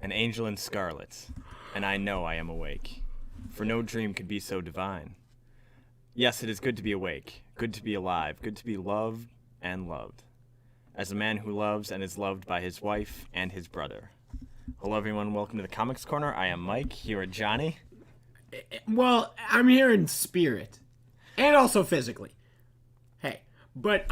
Angel in scarlet, and I know I am awake, for no dream could be so divine. Yes, it is good to be awake, good to be alive, good to be loved and loved, as a man who loves and is loved by his wife and his brother. Hello everyone, welcome to the Comics Corner. I am Mike, here with Johnny. Well, I'm here in spirit, and also physically. Hey, but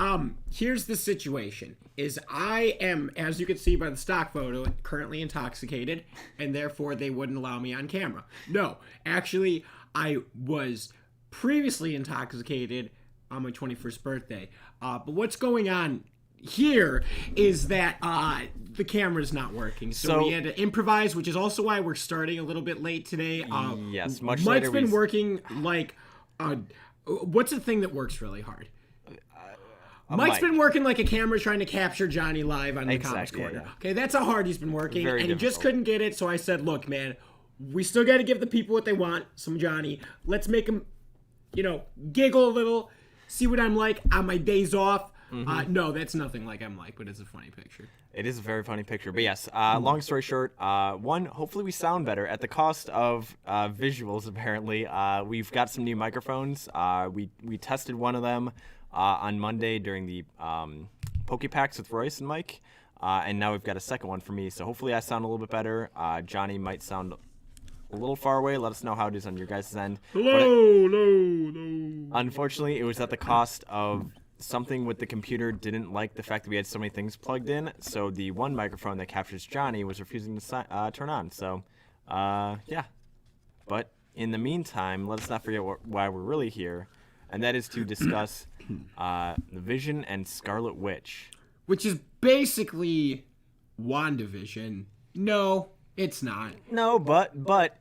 here's the situation. Is I am, as you can see by the stock photo, currently intoxicated, and therefore they wouldn't allow me on camera. No, actually, I was previously intoxicated on my 21st birthday. But what's going on here is that the camera's not working. So we had to improvise, which is also why we're starting a little bit late today. Yes, much Mike's later. Mike's been working like, what's the thing that works really hard? Mike's been working like a camera trying to capture Johnny live on the Comics Corner. Yeah. Okay, that's how hard he's been working, and he just couldn't get it, so I said, look, man, we still got to give the people what they want, some Johnny. Let's make them, giggle a little, see what I'm like on my days off. Mm-hmm. No, that's nothing like I'm like, but it's a funny picture. It is a very funny picture, but yes, long story short, one, hopefully we sound better at the cost of visuals, apparently. We've got some new microphones. We tested one of them on Monday during the Pokepacks with Royce and Mike, and now we've got a second one for me, so hopefully I sound a little bit better. Johnny might sound a little far away. Let us know how it is on your guys' end. Hello. Unfortunately, it was at the cost of something with the computer. Didn't like the fact that we had so many things plugged in, so the one microphone that captures Johnny was refusing to turn on, so yeah. But in the meantime, let's not forget why we're really here, and that is to discuss the Vision and Scarlet Witch. Which is basically WandaVision. No, it's not. No, but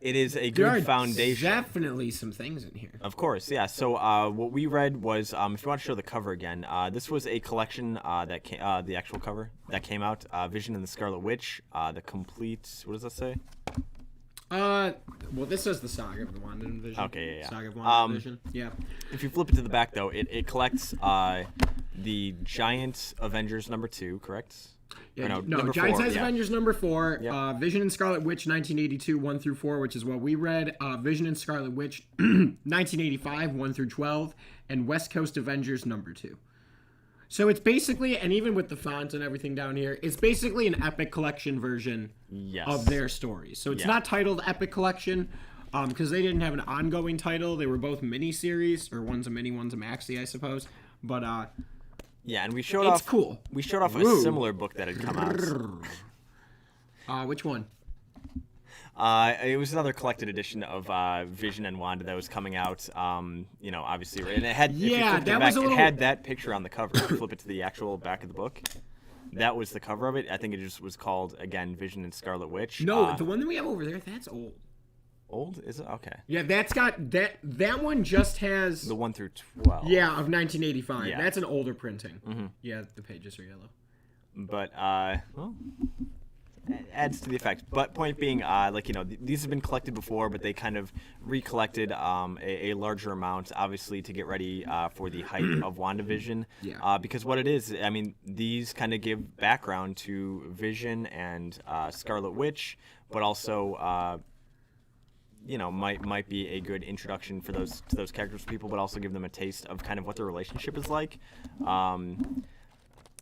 it is a good foundation. There are definitely some things in here. Of course, yeah. So what we read was, if you want to show the cover again, this was a collection that came, the actual cover that came out, Vision and the Scarlet Witch, the complete, what does that say? Well, this is the Saga of the WandaVision. Okay, yeah. Saga of WandaVision, yeah. If you flip it to the back, though, it collects the Giant Avengers #2, correct? Yeah, no, Giant Size Avengers #4, yep. Vision and Scarlet Witch 1982 1-4, which is what we read. Vision and Scarlet Witch 1985 1-12, and West Coast Avengers #2. So it's basically, and even with the fonts and everything down here, it's basically an Epic Collection version of their stories. So it's not titled Epic Collection because they didn't have an ongoing title. They were both mini-series, or one's a mini, one's a maxi, I suppose. But yeah, and we showed off. Cool. We showed off a similar book that had come out. Which one? It was another collected edition of Vision and Wanda that was coming out. Obviously, and it had it had that picture on the cover. If you flip it to the actual back of the book, that was the cover of it. I think it just was called again Vision and Scarlet Witch. No, the one that we have over there, that's old. Old? Is it? Okay. Yeah, that's got that one just has the 1-12. Yeah, of 1985. Yeah. That's an older printing. Mm-hmm. Yeah, the pages are yellow. But well, it adds to the effect. But point being, these have been collected before, but they kind of recollected a larger amount, obviously, to get ready for the hype of WandaVision. Yeah. Because what it is, I mean, these kind of give background to Vision and Scarlet Witch, but also might be a good introduction for those characters for people, but also give them a taste of kind of what their relationship is like.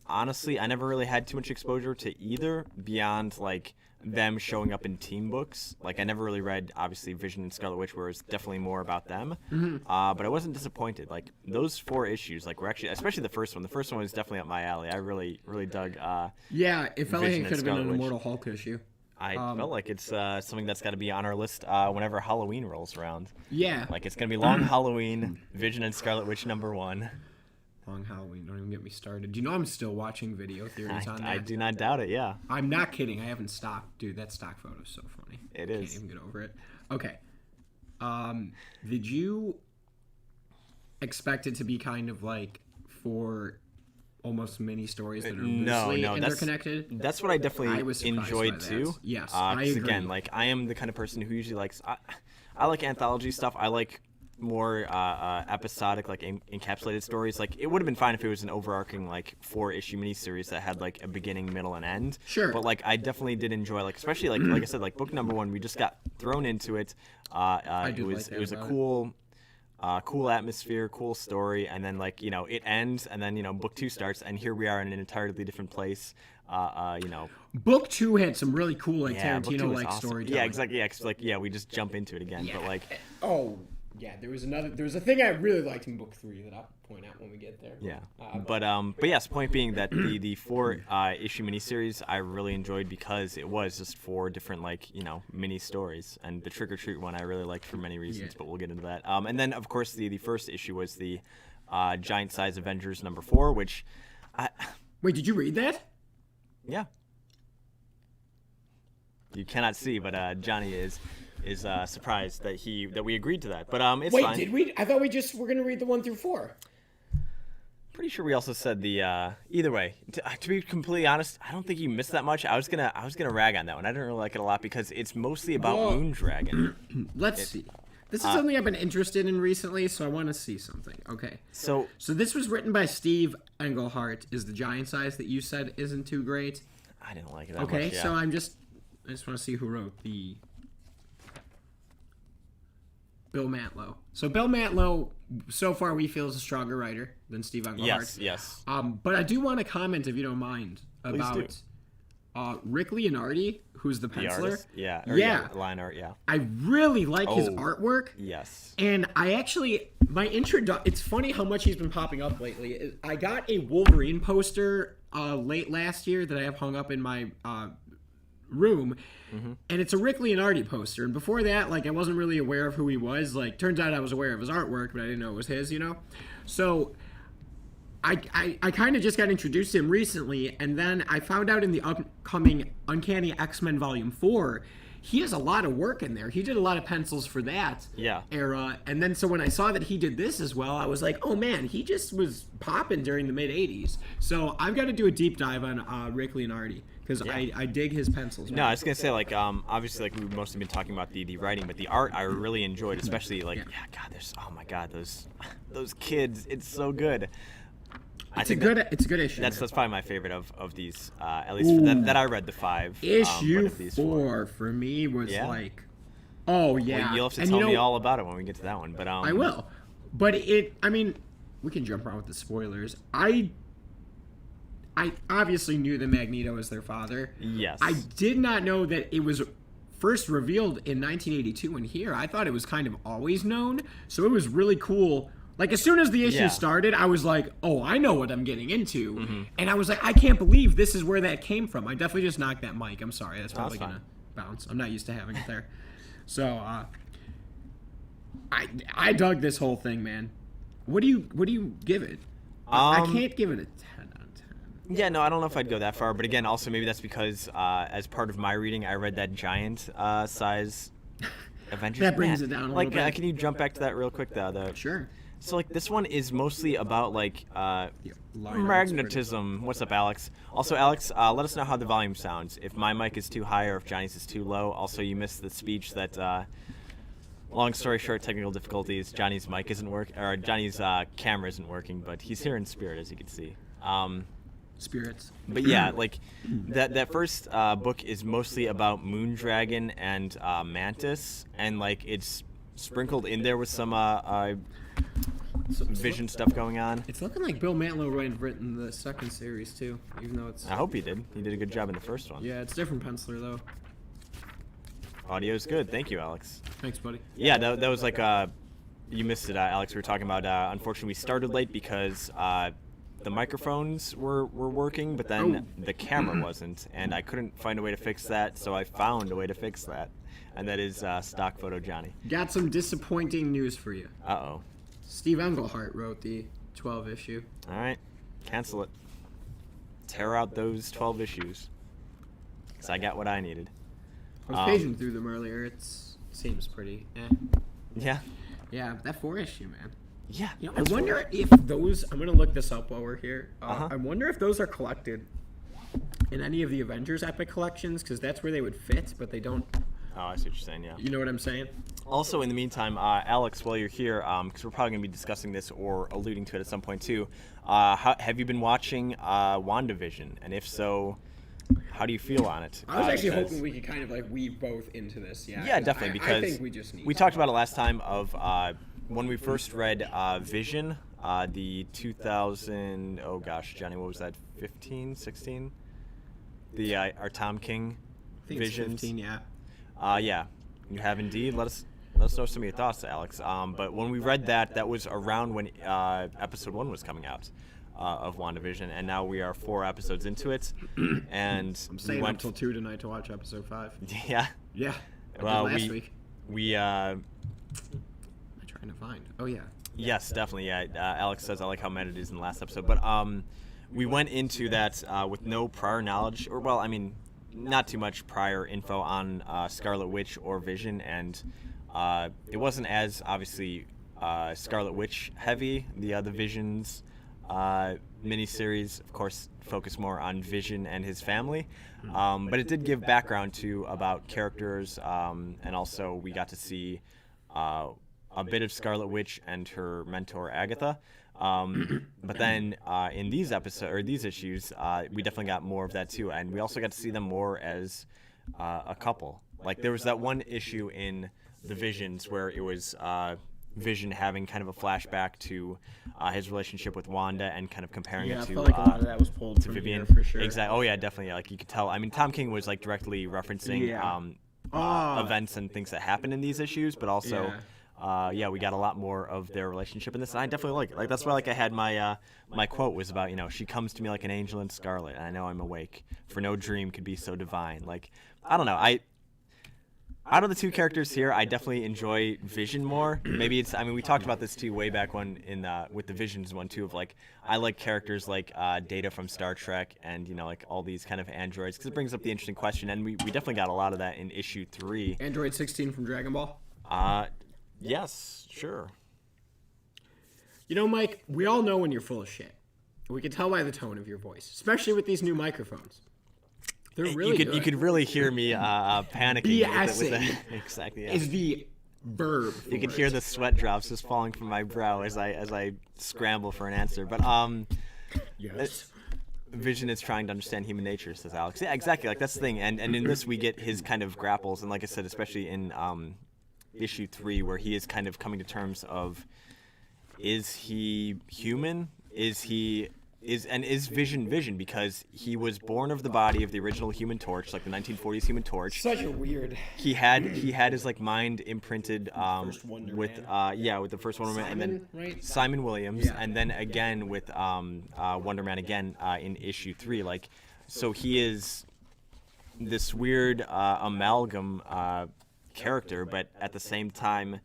Honestly, I never really had too much exposure to either beyond like them showing up in team books. Like I never really read obviously Vision and Scarlet Witch, where it's definitely more about them. Mm-hmm. But I wasn't disappointed. Like those 4 issues, like were actually, especially the first one. The first one was definitely up my alley. I really dug. Yeah, it felt like it could have been an Immortal Hulk issue. I felt like it's something that's got to be on our list whenever Halloween rolls around. Yeah. Like, it's going to be Long Halloween, Vision and Scarlet Witch #1. Long Halloween. Don't even get me started. Do you know I'm still watching video theories on that? I do not doubt it, yeah. I'm not kidding. I haven't stopped. Dude, that stock photo is so funny. It is. Can't even get over it. Okay. Did you expect it to be kind of like for almost mini stories that are loosely interconnected? That's what I definitely enjoyed too. Yes, I agree. Again, like, I am the kind of person who usually likes. I like anthology stuff. I like more episodic, like encapsulated stories. Like, it would have been fine if it was an overarching like 4-issue miniseries that had like a beginning, middle, and end. Sure. But like, I definitely did enjoy, like, especially like I said, like book #1. We just got thrown into it. It was a cool. Cool atmosphere, cool story, and then, like, you know, it ends, and then, you know, book 2 starts, and here we are in an entirely different place. You know, book 2 had some really cool, like, Tarantino-like awesome. storytelling. Yeah, exactly. Yeah, 'cause, like, yeah, we just jump into it again. Yeah. But like, yeah, there was a thing I really liked in book 3 that I'll point out when we get there. yeah. But yes, point being that the 4-issue miniseries I really enjoyed because it was just 4 different, like, you know, mini stories, and the Trick or Treat one I really liked for many reasons, but we'll get into that. And then of course the first issue was the Giant Size Avengers #4, which Wait, did you read that? Yeah. You cannot see, but Johnny is surprised that we agreed to that. But it's Wait, fine. did we? I thought we just were gonna read the 1 through 4. Pretty sure we also said the either way. To be completely honest, I don't think you missed that much. I was gonna rag on that one. I didn't really like it a lot because it's mostly about Moondragon. Let's see. This is something I've been interested in recently, so I want to see something. Okay. So this was written by Steve Englehart. Is the Giant Size that you said isn't too great? I didn't like it that much. Okay, Yeah. so I just want to see who wrote the. Bill Mantlo. So Bill Mantlo, so far we feel is a stronger writer than Steve Englehart. Yes. But I do want to comment, if you don't mind, about Rick Leonardi, who's the penciler. Line art, yeah. I really like his artwork. Yes. And I actually, it's funny how much he's been popping up lately. I got a Wolverine poster late last year that I have hung up in my room, and it's a Rick Leonardi poster. And before that, like, I wasn't really aware of who he was. Like, turns out I was aware of his artwork, but I didn't know it was his, you know? So I kind of just got introduced to him recently, and then I found out in the upcoming Uncanny X-Men Volume 4, he has a lot of work in there. He did a lot of pencils for that era. And then so when I saw that he did this as well, I was like, oh man, he just was popping during the mid-'80s. So I've got to do a deep dive on Rick Leonardi, because I dig his pencils. Man. No, I was going to say, like, obviously, like, we've mostly been talking about the writing, but the art I really enjoyed, especially, like, those kids, it's so good. It's a good issue. That's probably my favorite of these, at least that I read the 5. Issue 4 for me was like, oh yeah. Well, you'll have to tell me all about it when we get to that one. But I will. But I mean, we can jump around with the spoilers. I obviously knew that Magneto was their father. Yes. I did not know that it was first revealed in 1982 in here. I thought it was kind of always known. So it was really cool. Like, as soon as the issue started, I was like, oh, I know what I'm getting into. Mm-hmm. And I was like, I can't believe this is where that came from. I definitely just knocked that mic. I'm sorry. That's probably going to bounce. I'm not used to having it there. So, I dug this whole thing, man. What do you give it? I can't give it a 10 out of 10. Yeah, no, I don't know if I'd go that far. But again, also maybe that's because as part of my reading, I read that giant size Avengers. That brings it down a little bit. Can you jump back to that real quick, though? Sure. So, like, this one is mostly about, like, magnetism. What's up, Alex? Also, Alex, let us know how the volume sounds. If my mic is too high or if Johnny's is too low. Also, you missed the speech that, long story short, technical difficulties. Johnny's mic isn't working, or Johnny's camera isn't working, but he's here in spirit, as you can see. Spirits. But yeah, like, that first book is mostly about Moondragon and Mantis, and, like, it's sprinkled in there with some Vision stuff going on. It's looking like Bill Mantlo written the second series too, even though it's. I hope he did. He did a good job in the first one. Yeah, it's different penciler though. Audio's good. Thank you, Alex. Thanks, buddy. Yeah, that was like you missed it, Alex. We were talking about. Unfortunately, we started late because the microphones were working, but then the camera wasn't, and I couldn't find a way to fix that, so I found a way to fix that, and that is Stock Photo Johnny. Got some disappointing news for you. Uh-oh. Steve Englehart wrote the 12 issue. All right, cancel it. Tear out those 12 issues, because I got what I needed. I was paging through them earlier. It seems pretty Yeah. Yeah, that 4 issue, man. Yeah. You know, I wonder if those... I'm going to look this up while we're here. I wonder if those are collected in any of the Avengers Epic collections, because that's where they would fit, but they don't... Oh, I see what you're saying, yeah. You know what I'm saying? Also, in the meantime, Alex, while you're here, because we're probably going to be discussing this or alluding to it at some point too, have you been watching WandaVision? And if so, how do you feel on it? I was actually hoping we could kind of like weave both into this. Yeah, definitely, because I think we just need... We talked about it last time of when we first read Vision, the 2000... Oh gosh, Johnny, what was that? 15, 16? Our Tom King I think Visions. it's 15, yeah. Yeah, you have indeed. Let us know some of your thoughts, Alex. But when we read that was around when episode 1 was coming out of WandaVision, and now we are 4 episodes into it, and I'm staying up till 2 tonight to watch episode 5. Yeah. Yeah. Well, last week. I'm trying to find. Oh yeah. Yes, definitely. Yeah. Alex says I like how meta it is in the last episode, but we went into that with no prior knowledge, or well, I mean, not too much prior info on Scarlet Witch or Vision, and it wasn't as obviously Scarlet Witch heavy. The Visions miniseries, of course, focused more on Vision and his family, but it did give background to about characters, and also we got to see a bit of Scarlet Witch and her mentor Agatha. But then in these issues, we definitely got more of that too, and we also got to see them more as a couple. Like there was that one issue in the Visions where it was Vision having kind of a flashback to his relationship with Wanda and kind of comparing it to. I felt like a lot of that was pulled from Vivian here for sure. Exactly. Oh yeah, definitely. Yeah, like you could tell. I mean, Tom King was like directly referencing events and things that happened in these issues, but also. We got a lot more of their relationship in this, and I definitely like it. Like that's why, like, I had my my quote was about, she comes to me like an angel in scarlet, and I know I'm awake, for no dream could be so divine. Like, I don't know, out of the 2 characters here, I definitely enjoy Vision more. Maybe it's, I mean, we talked about this too way back when in with the Visions one too, of like, I like characters like Data from Star Trek and, like all these kind of androids, because it brings up the interesting question, and we definitely got a lot of that in issue 3. Android 16 from Dragon Ball? Yes, sure. Mike, we all know when you're full of shit. We can tell by the tone of your voice, especially with these new microphones. They're really good. You could really hear me panicking. BSing exactly. Yeah. Is the verb. You could hear the sweat drops just falling from my brow as I scramble for an answer. But yes. Vision is trying to understand human nature, says Alex. Yeah, exactly. Like that's the thing. And in this we get his kind of grapples, and like I said, especially in issue 3, where he is kind of coming to terms of, is he human? Is Vision, because he was born of the body of the original Human Torch, like the 1940s Human Torch. Such a weird. He had his like mind imprinted with the first Wonder Man, and then Simon Williams, and then again with Wonder Man again in issue 3. Like, so he is this weird amalgam character, but at the same time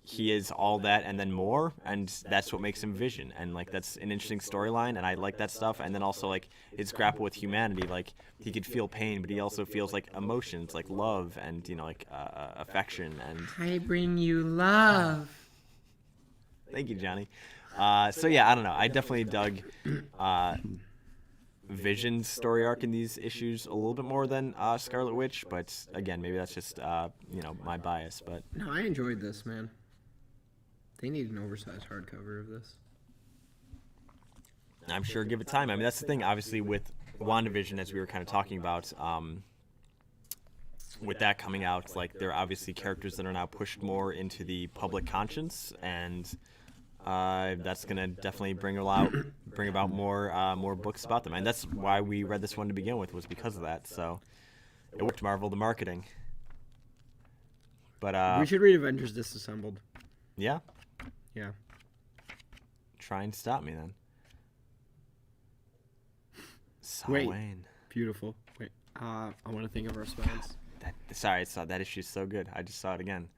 he is all that and then more, and that's what makes him Vision, and like that's an interesting storyline, and I like that stuff. And then also like his grapple with humanity, like he could feel pain, but he also feels like emotions, like love and affection. And I bring you love. Thank you, Johnny. So yeah, I don't know, I definitely dug Vision's story arc in these issues a little bit more than Scarlet Witch, but again, maybe that's just my bias. But no, I enjoyed this, man. They need an oversized hardcover of this. I'm sure, give it time. I mean, that's the thing, obviously, with WandaVision, as we were kind of talking about, with that coming out, like, there are obviously characters that are now pushed more into the public conscience, and that's gonna definitely bring about more books about them, and that's why we read this one to begin with, was because of that. So it worked. Marvel, the marketing. But we should read Avengers Disassembled. Yeah. Yeah. Try and stop me then. Wait. Wayne. Beautiful. Wait. I want to think of our spells. Sorry, I saw that issue's so good. I just saw it again.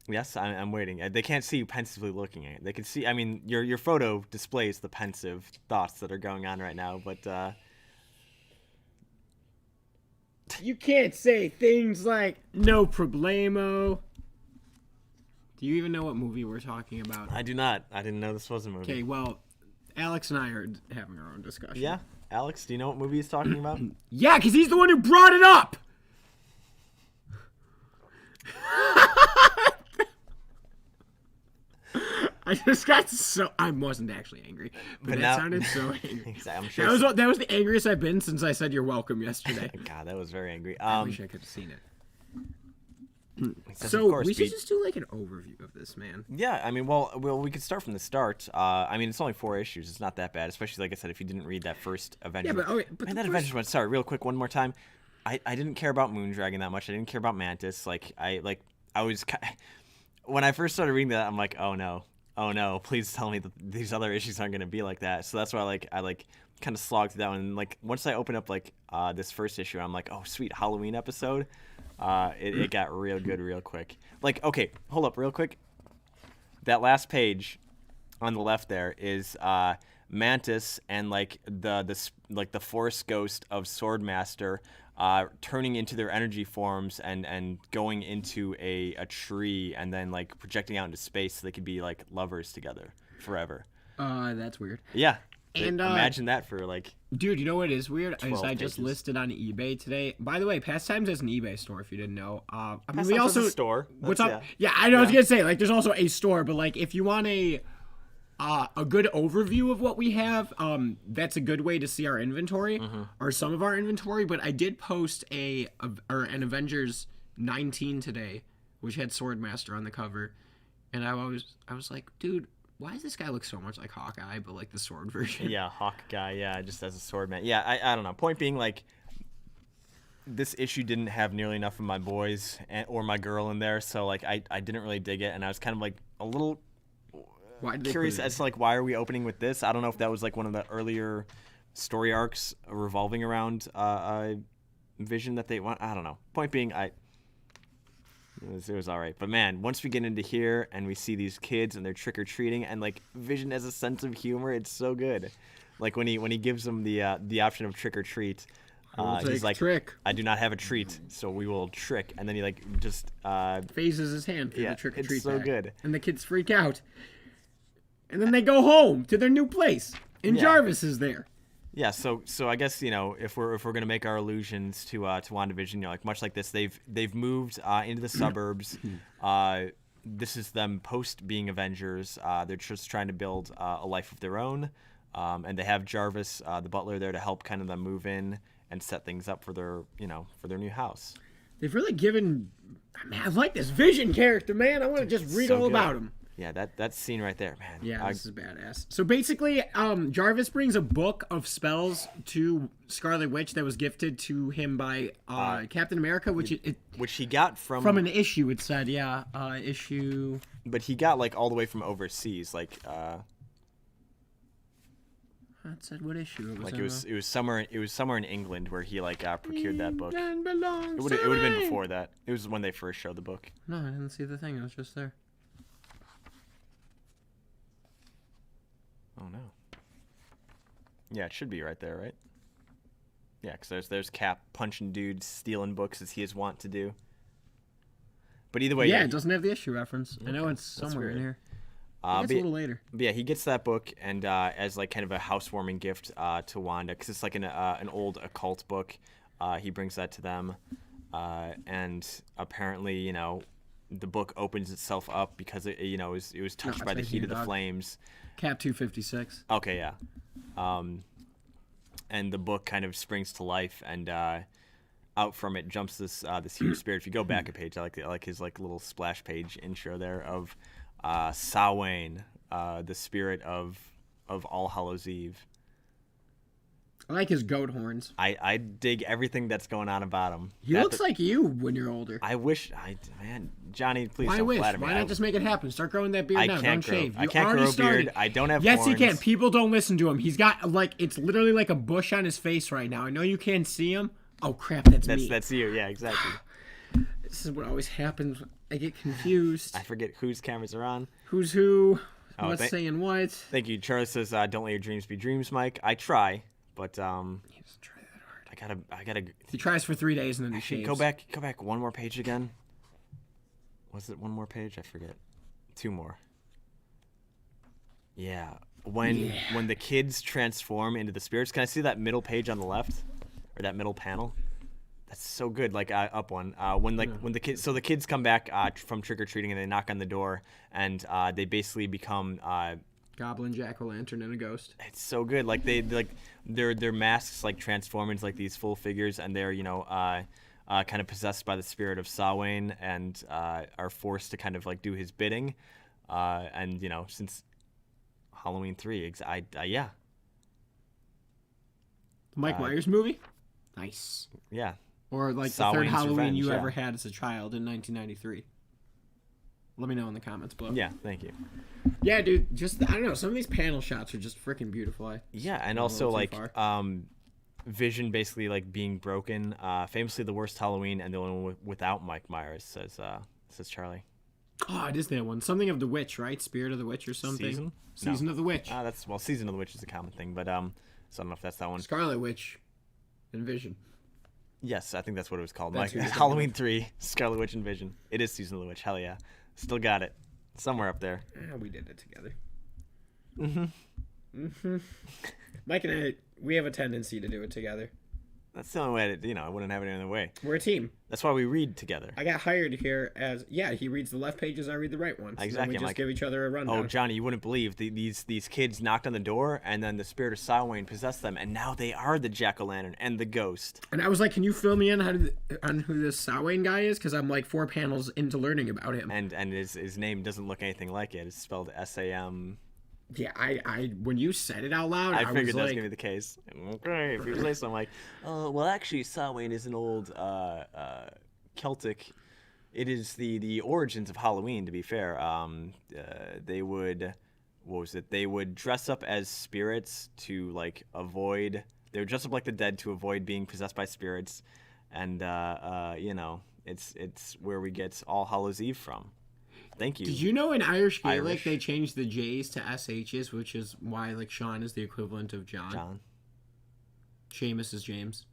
Yes, I'm waiting. They can't see you pensively looking at it. They can see. I mean, your photo displays the pensive thoughts that are going on right now. But You can't say things like "no problemo." Do you even know what movie we're talking about? I do not. I didn't know this was a movie. Okay, well, Alex and I are having our own discussion. Yeah, Alex, do you know what movie he's talking about? Yeah, because he's the one who brought it up. I just got so... I wasn't actually angry, but that now, sounded so angry. I'm sure That was the angriest I've been since I said you're welcome yesterday. God, that was very angry. I wish I could have seen it. Says, So of course, we should just do like an overview of this, man. Yeah, I mean, well, we could start from the start. I mean, it's only 4 issues. It's not that bad, especially like I said, if you didn't read that first Avengers. Yeah, but okay, but man, the that Avengers one. Sorry, real quick, one more time. I didn't care about Moondragon that much. I didn't care about Mantis. I was when I first started reading that, I'm like, oh no, please tell me that these other issues aren't going to be like that. So that's why I kind of slogged through that one. And like once I opened up this first issue, I'm like, oh sweet, Halloween episode. It got real good real quick. Like, okay, hold up real quick. That last page on the left there is Mantis and the Force Ghost of Swordmaster turning into their energy forms and going into a tree and then like projecting out into space so they could be like lovers together forever. That's weird. Yeah. And imagine that for like... Dude, you know what is weird? Is I just pages. listed on eBay today. By the way, Pastimes has an eBay store if you didn't know. I mean, Pastimes we also has a store. What's up? Yeah, I know. I was gonna say like there's also a store, but like if you want a good overview of what we have, that's a good way to see our inventory or some of our inventory. But I did post an Avengers 19 today, which had Swordmaster on the cover, and I was like, dude, why does this guy look so much like Hawkeye, but like the sword version? Yeah, Hawkeye, yeah, just as a sword man. Yeah, I don't know. Point being, like, this issue didn't have nearly enough of my boys or my girl in there, so, like, I didn't really dig it, and I was kind of, like, a little curious as to, like, why are we opening with this? I don't know if that was, like, one of the earlier story arcs revolving around Vision that they want. I don't know. Point being, it was all right. But man, once we get into here and we see these kids and they're trick-or-treating and like Vision has a sense of humor, it's so good. Like when he gives them the option of trick-or-treat, he's like, trick. I do not have a treat, so we will trick. And then he like just phases his hand through yeah, the trick-or-treat it's so bag. good. And the kids freak out. And then they go home to their new place. And Yeah. Jarvis is there. Yeah, so I guess if we're gonna make our allusions to WandaVision, like much like this, they've moved into the suburbs. This is them post being Avengers. They're just trying to build a life of their own, and they have Jarvis, the butler, there to help kind of them move in and set things up for their new house. They've really given. Man, I like this Vision character, man. I want to just read all about him. Yeah, that scene right there, man. Yeah, this is badass. So basically, Jarvis brings a book of spells to Scarlet Witch that was gifted to him by Captain America, which he got from an issue. It said, issue. But he got like all the way from overseas, like. It said what issue it was. Like it was somewhere in England where he like procured that book. It would have been before that. It was when they first showed the book. No, I didn't see the thing. It was just there. Oh no. Yeah, it should be right there, right? Yeah, because there's Cap punching dudes, stealing books as he is wont to do. But either way, yeah, it doesn't have the issue reference. Okay. I know it's somewhere weird. in here. It's a little later. But yeah, he gets that book and as like kind of a housewarming gift to Wanda, because it's like an old occult book. He brings that to them, and apparently, the book opens itself up because it was touched by the heat of the flames. Cap 256. Okay, yeah. And the book kind of springs to life, and out from it jumps this huge spirit. If you go back a page, I like his like little splash page intro there of Samhain, the spirit of All Hallows Eve. I like his goat horns. I dig everything that's going on about him. He looks like you when you're older. I wish, man, Johnny, please Why don't wish? flatter me. Why not just make it happen? Start growing that beard now. Don't shave. I can't grow a beard. I don't have horns. Yes, he can. People don't listen to him. He's got, like, it's literally like a bush on his face right now. I know you can't see him. Oh, crap, that's me. That's you. Yeah, exactly. This is what always happens. I get confused. I forget whose cameras are on. Who's who? What's saying what? Thank you. Charlie says, "Don't let your dreams be dreams, Mike." I try, but he doesn't try that hard. I gotta. He tries for 3 days and then he shaves. Go back one more page again. Was it one more page? I forget. 2 more. Yeah. When the kids transform into the spirits, can I see that middle page on the left, or that middle panel? That's so good. Like up one. When the kids come back from trick or treating and they knock on the door and they basically become goblin, jack-o'-lantern, and a ghost. It's so good. Like their masks like transform into like these full figures, and they're kind of possessed by the spirit of Samhain and are forced to kind of like do his bidding. And since Halloween 3, yeah. The Mike Myers movie. Nice. Yeah. Or like the third Halloween you ever had as a child in 1993. Let me know in the comments below. Yeah, thank you. Yeah, dude. Just I don't know. Some of these panel shots are just freaking beautiful. And also like Vision basically like being broken. Famously the worst Halloween and the only one without Mike Myers, says Charlie. Oh, it is that one. Something of the Witch, right? Spirit of the Witch or something. Season of the Witch. Season of the Witch is a common thing, but so I don't know if that's that one. Scarlet Witch and Vision. Yes, I think that's what it was called. Halloween 3, Scarlet Witch and Vision. It is Season of the Witch. Hell yeah. Still got it. Somewhere up there. We did it together. Mike and I, we have a tendency to do it together. That's the only way I wouldn't have it any other way. We're a team. That's why we read together. I got hired here as, he reads the left pages, I read the right ones. Exactly. And we just give each other a rundown. Oh, Johnny, you wouldn't believe these kids knocked on the door, and then the spirit of Samhain possessed them, and now they are the jack-o'-lantern and the ghost. And I was like, can you fill me in on who this Samhain guy is? Because I'm like 4 panels into learning about him. And his name doesn't look anything like it. It's spelled S-A-M... Yeah, I when you said it out loud, I figured was that was like, gonna be the case. Okay, if you say so, I'm like, well, actually, Samhain is an old Celtic. It is the origins of Halloween. To be fair, they would, They would dress up as spirits to like avoid. They would dress up like the dead to avoid being possessed by spirits, and it's where we get All Hallows Eve from. Thank you. Did you know in Irish Gaelic they changed the J's to SH's, which is why like Sean is the equivalent of John. John. Seamus is James.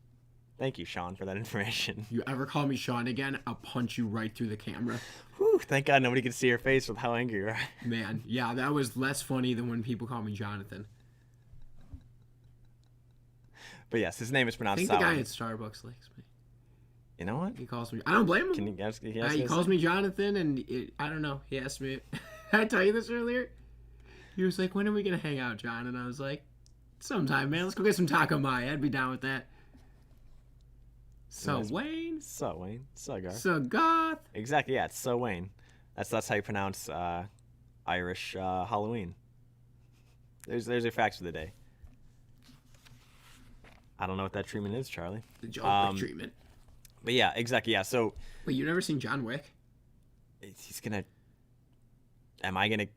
Thank you, Sean, for that information. You ever call me Sean again, I'll punch you right through the camera. Whew, thank God nobody can see your face with how angry you are. Man, yeah, that was less funny than when people call me Jonathan. But yes, his name is pronounced I think Samhain. the guy at Starbucks likes me. You know what? He calls me. I don't blame him. Can you ask? He calls me Jonathan, and I don't know. He asked me. Did I tell you this earlier? He was like, "When are we gonna hang out, John?" And I was like, "Sometime, man. Let's go get some taco mai. I'd be down with that." So Wayne. So Wayne. So Gar. So goth. Exactly. Yeah, it's so Wayne. That's how you pronounce Irish Halloween. There's your facts for the day. I don't know what that treatment is, Charlie. The John Wick treatment. But yeah, exactly. Yeah. So. Wait, you've never seen John Wick? He's gonna. Am I gonna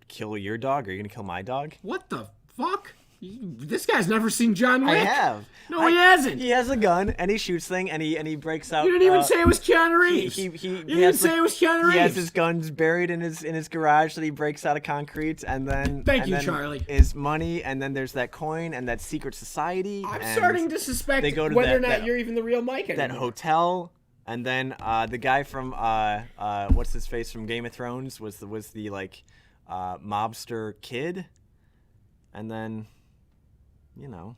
kill your dog? Or are you gonna kill my dog? What the fuck? This guy's never seen John Wick. I have. No, he hasn't. He has a gun and he shoots thing and he breaks out. You didn't even say it was Keanu Reeves. You didn't say it was Keanu Reeves. He has his guns buried in his garage that he breaks out of concrete, and then Thank you, Charlie. Is money, and then there's that coin and that secret society. I'm starting to suspect whether or not you're even the real Mike anymore. That hotel, and then the guy from what's his face from Game of Thrones was the like mobster kid, and then. You know,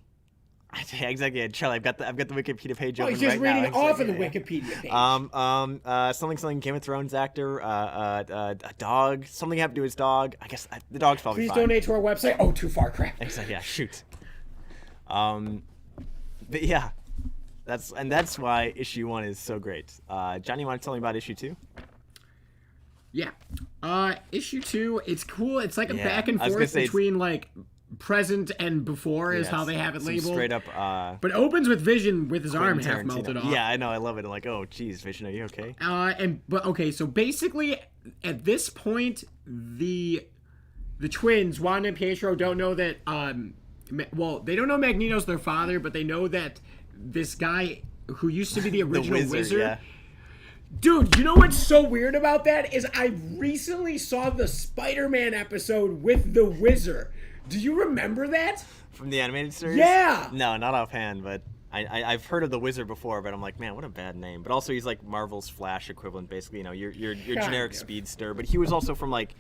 exactly. Charlie, I've got the Wikipedia page open right now. He's just reading off of the Wikipedia page. Something Game of Thrones actor, a dog. Something happened to his dog. I guess the dog's probably fine. Please donate to our website. Oh, too far, crap. Exactly. Yeah. Shoot. But yeah, that's why issue 1 is so great. Johnny, you want to tell me about issue 2? Yeah. Issue 2. It's cool. It's like a back and forth between like present and before is how they have it some labeled. Straight up. But opens with Vision with his arm half Tarantino. melted off. Yeah, I know. I love it. I'm like, oh, geez, Vision, are you okay? Okay, so basically at this point, the twins, Wanda and Pietro, don't know that. They don't know Magneto's their father, but they know that this guy who used to be the original wizard. Yeah. Dude, you know what's so weird about that is I recently saw the Spider-Man episode with the Wizard. Do you remember that? From the animated series? Yeah. No, not offhand, but I've heard of the Wizard before, but I'm like, man, what a bad name. But also, he's like Marvel's Flash equivalent, basically. You know, your generic speedster. But he was also from like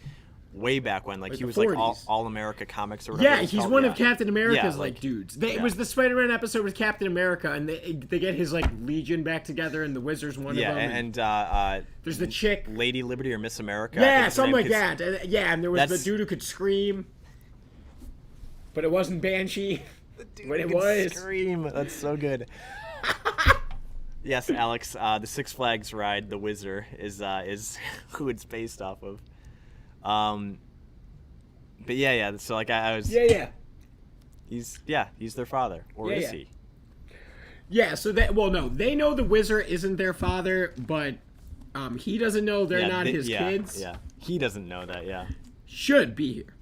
way back when, like he was 40s. like all America comics or whatever. Yeah, he's one of Captain America's like dudes. It was the Spider-Man episode with Captain America, and they get his like Legion back together, and the Wizard's one of them. And there's the chick, Lady Liberty or Miss America. Yeah, something like that. And there was the dude who could scream, but it wasn't Banshee. But it was scream. That's so good. Yes, Alex. The Six Flags ride, the Wizard, is who it's based off of. But yeah. So like I was. Yeah. He's their father, or is he? Yeah. So they know the Wizard isn't their father, but he doesn't know they're not his kids. Yeah, he doesn't know that. Yeah, should be here.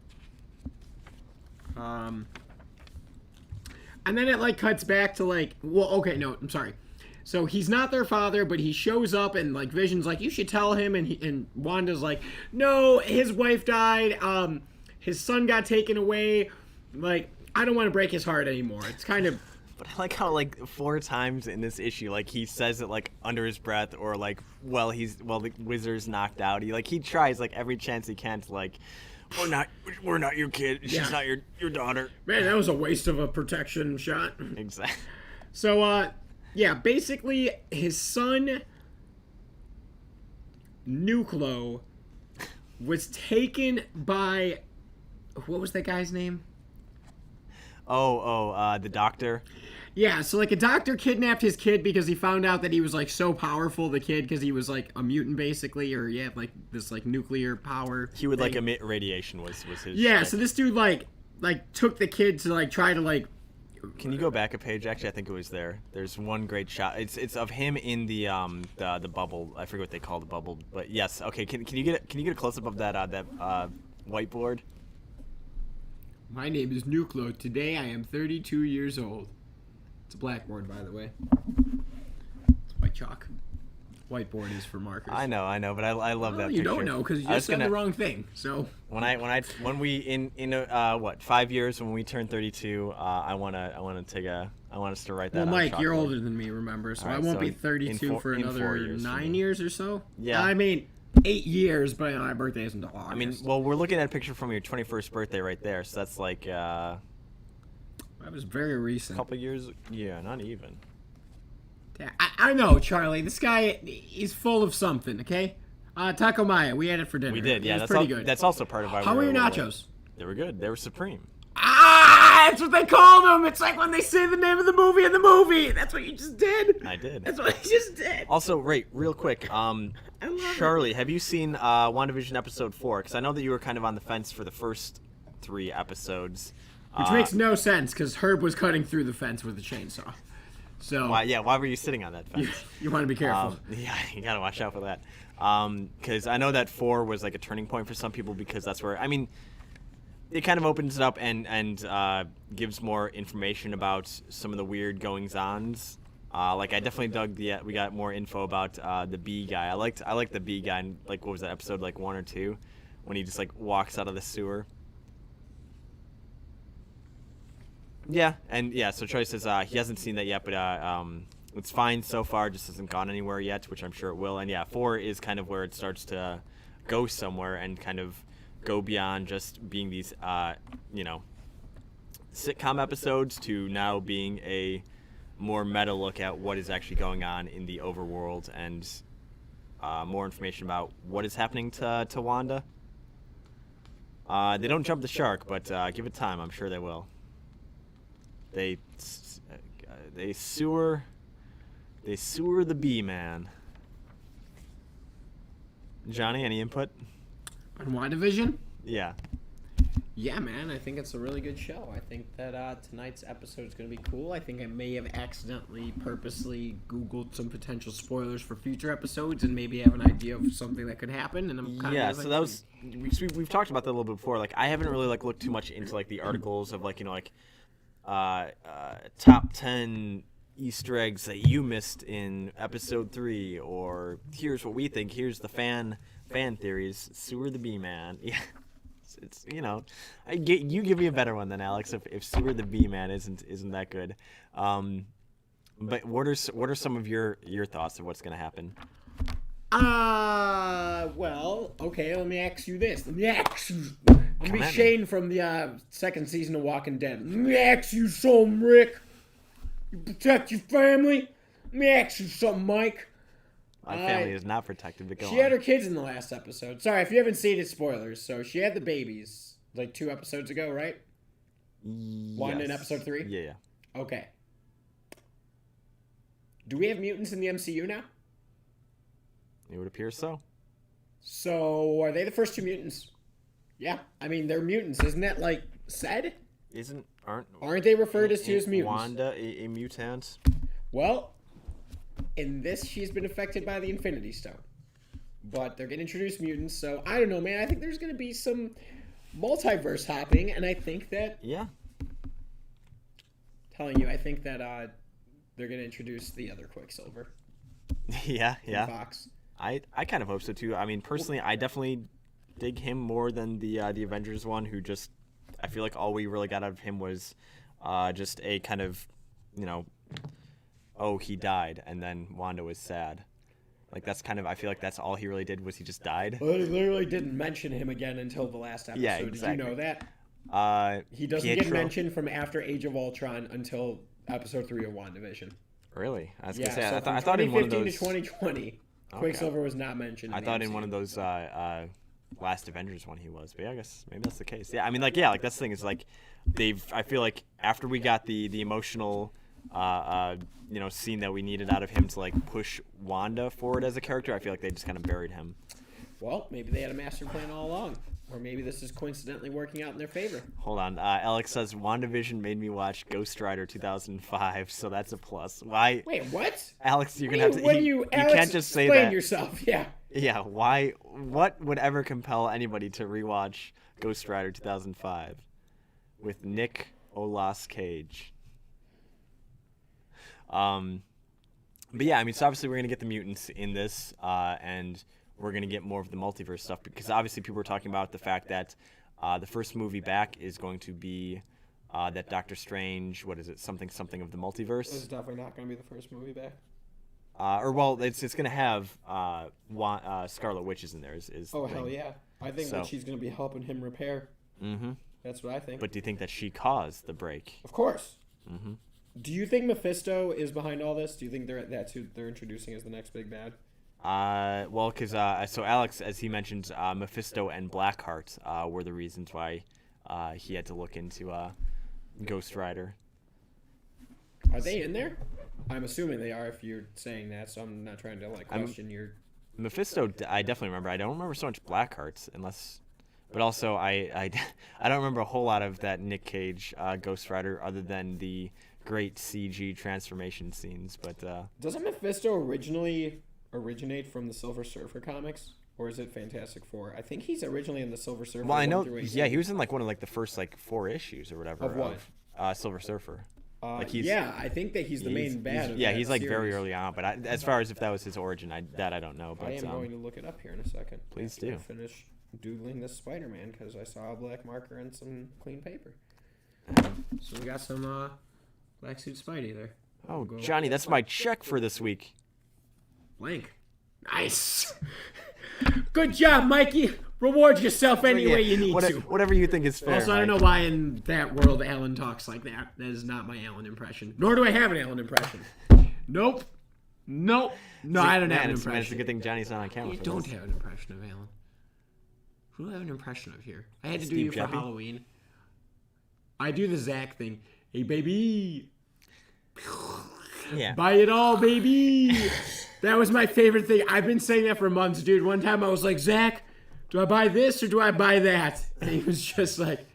And then it like cuts back to like, I'm sorry. So he's not their father, but he shows up and like Vision's like, you should tell him, and Wanda's like, no, his wife died, his son got taken away, like I don't want to break his heart anymore. It's kind of. But I like how like 4 times in this issue, like he says it like under his breath, or like the Wizard's knocked out. He tries like every chance he can to like. We're not your kid. She's not your daughter. Man, that was a waste of a protection shot. Exactly. So, basically, his son, Nuclo, was taken by... What was that guy's name? The doctor. Yeah, so like a doctor kidnapped his kid because he found out that he was like so powerful, the kid, because he was like a mutant basically, or like this like nuclear power. He would like emit radiation was his. Yeah, so this dude like took the kid to like try to like. Can you go back a page? Actually, I think it was there. There's one great shot. It's of him in the bubble. I forget what they call the bubble, but yes. Okay, can you get a close up of that whiteboard? My name is Nuclo. Today I am 32 years old. It's a blackboard, by the way. It's white chalk. Whiteboard is for markers. I know, but I love that. You picture. don't know because you just said the wrong thing. So when we in 5 years when we turn 32, I want us to write that. Well, Mike, on you're chalkboard. older than me, remember? So right, I won't be 32 for another 9 years or so. Yeah, I mean 8 years, but my birthday isn't until August. I mean, well, we're looking at a picture from your 21st birthday right there, so that's like. That was very recent. A couple years, yeah, not even. Yeah, I know, Charlie. This guy, he's full of something. Okay, Taco Maya, we had it for dinner. We did, yeah. That's pretty good. That's also part of why. How were your nachos? They were good. They were supreme. That's what they called them. It's like when they say the name of the movie in the movie. That's what you just did. I did. That's what I just did. Also, real quick, Charlie, have you seen WandaVision episode 4? Because I know that you were kind of on the fence for the first 3 episodes. Which makes no sense, because Herb was cutting through the fence with a chainsaw. So why were you sitting on that fence? You want to be careful. Yeah, you gotta watch out for that. Because I know that 4 was like a turning point for some people, because that's where, I mean, it kind of opens it up and gives more information about some of the weird goings-ons. Like I definitely dug we got more info about the bee guy. I liked the bee guy in, like, what was that episode, like 1 or 2, when he just like walks out of the sewer. Yeah, so Troy says he hasn't seen that yet, but it's fine so far, just hasn't gone anywhere yet, which I'm sure it will. And yeah, 4 is kind of where it starts to go somewhere and kind of go beyond just being these, sitcom episodes to now being a more meta look at what is actually going on in the overworld and more information about what is happening to Wanda. They don't jump the shark, but give it time. I'm sure they will. They sewer the bee man. Johnny, any input? On WandaVision? Yeah. Yeah, man, I think it's a really good show. I think that tonight's episode is going to be cool. I think I may have accidentally, purposely Googled some potential spoilers for future episodes and maybe have an idea of something that could happen. And I'm kind of so that was we've talked about that a little bit before. Like, I haven't really like looked too much into like the articles of like top 10 Easter eggs that you missed in episode 3, or here's what we think. Here's the fan theories. Sewer the Bee Man. Yeah. It's you give me a better one than Alex if Sewer the Bee Man isn't that good. But what are some of your thoughts of what's gonna happen? Well, okay, let me ask you this. Let me Shane from the second season of Walking Dead. Let me ask you something, Rick. You protect your family? Let me ask you something, Mike. My family is not protected, but go on. She had her kids in the last episode. Sorry, if you haven't seen it, spoilers. So she had the babies like 2 episodes ago, right? Yes. One in episode 3? Yeah. Okay. Do we have mutants in the MCU now? It would appear so. So are they the first 2 mutants? Yeah. I mean, they're mutants. Isn't that like said? Aren't they referred to as mutants? Wanda a mutant? Well, in this, she's been affected by the Infinity Stone. But they're going to introduce mutants, so I don't know, man. I think there's going to be some multiverse hopping, and I think that... Yeah. Telling you, I think that they're going to introduce the other Quicksilver. Yeah. Fox. I kind of hope so, too. I mean, personally, I definitely dig him more than the Avengers one, who just... I feel like all we really got out of him was just a kind of, oh, he died, and then Wanda was sad. Like, that's kind of, I feel like that's all he really did was he just died. Well, they literally didn't mention him again until the last episode. Yeah, exactly. Did you know that? He doesn't Pietro. get mentioned from after Age of Ultron until episode 3 of WandaVision. Really? I was Yeah, going to say, so I thought in one of those... 2015 to 2020, Quicksilver was not mentioned. I thought in one of those last Avengers one he was, but yeah, I guess maybe that's the case. Yeah, I mean, like, that's the thing is, like, I feel like after we got the emotional... scene that we needed out of him to like push Wanda forward as a character, I feel like they just kind of buried him. Well, maybe they had a master plan all along, or maybe this is coincidentally working out in their favor. Hold on, Alex says WandaVision made me watch Ghost Rider 2005, so that's a plus. Why? Wait, what? Alex, you're gonna have to. You can't just say that. Explain yourself. Yeah. Yeah. Why? What would ever compel anybody to rewatch Ghost Rider 2005 with Nick Olas Cage? But yeah, I mean, so obviously we're gonna get the mutants in this, and we're gonna get more of the multiverse stuff because obviously people are talking about the fact that the first movie back is going to be that Doctor Strange, what is it, something of the multiverse. This is definitely not gonna be the first movie back. It's gonna have Scarlet Witch in there. Hell yeah! I think that she's gonna be helping him repair. Mm-hmm. That's what I think. But do you think that she caused the break? Of course. Mm-hmm. Do you think Mephisto is behind all this? Do you think that's who they're introducing as the next big bad? Well, because so Alex, as he mentioned, Mephisto and Blackheart were the reasons why he had to look into Ghost Rider. Are they in there? I'm assuming they are if you're saying that, so I'm not trying to question your... Mephisto, I definitely remember. I don't remember so much Blackheart, but also I don't remember a whole lot of that Nick Cage Ghost Rider other than the great CG transformation scenes. But doesn't Mephisto originate from the Silver Surfer comics, or is it Fantastic Four? I think he's originally in the Silver Surfer. Well, I know. Yeah, he was in one of the first 4 issues or whatever of what? Silver Surfer. I think that he's the main bad. He's very early on. But as far as if that was his origin, I don't know. But I am going to look it up here in a second. Please do. Finish doodling this Spider-Man because I saw a black marker and some clean paper. So we got some black suit Spidey there. Oh, Johnny, that's my check for this week. Blank. Nice. Good job, Mikey. Reward yourself any way you need to. Whatever you think is fair. Also, I don't know why in that world Alan talks like that. That is not my Alan impression. Nor do I have an Alan impression. Nope. No, I don't have an impression. It's a good thing Johnny's not on camera. You don't have an impression of Alan. Who do I have an impression of here? I had to do you for Halloween. I do the Zach thing. Hey, baby. Yeah. Buy it all, baby. That was my favorite thing. I've been saying that for months, dude. One time I was like, Zach, do I buy this or do I buy that? And he was just like,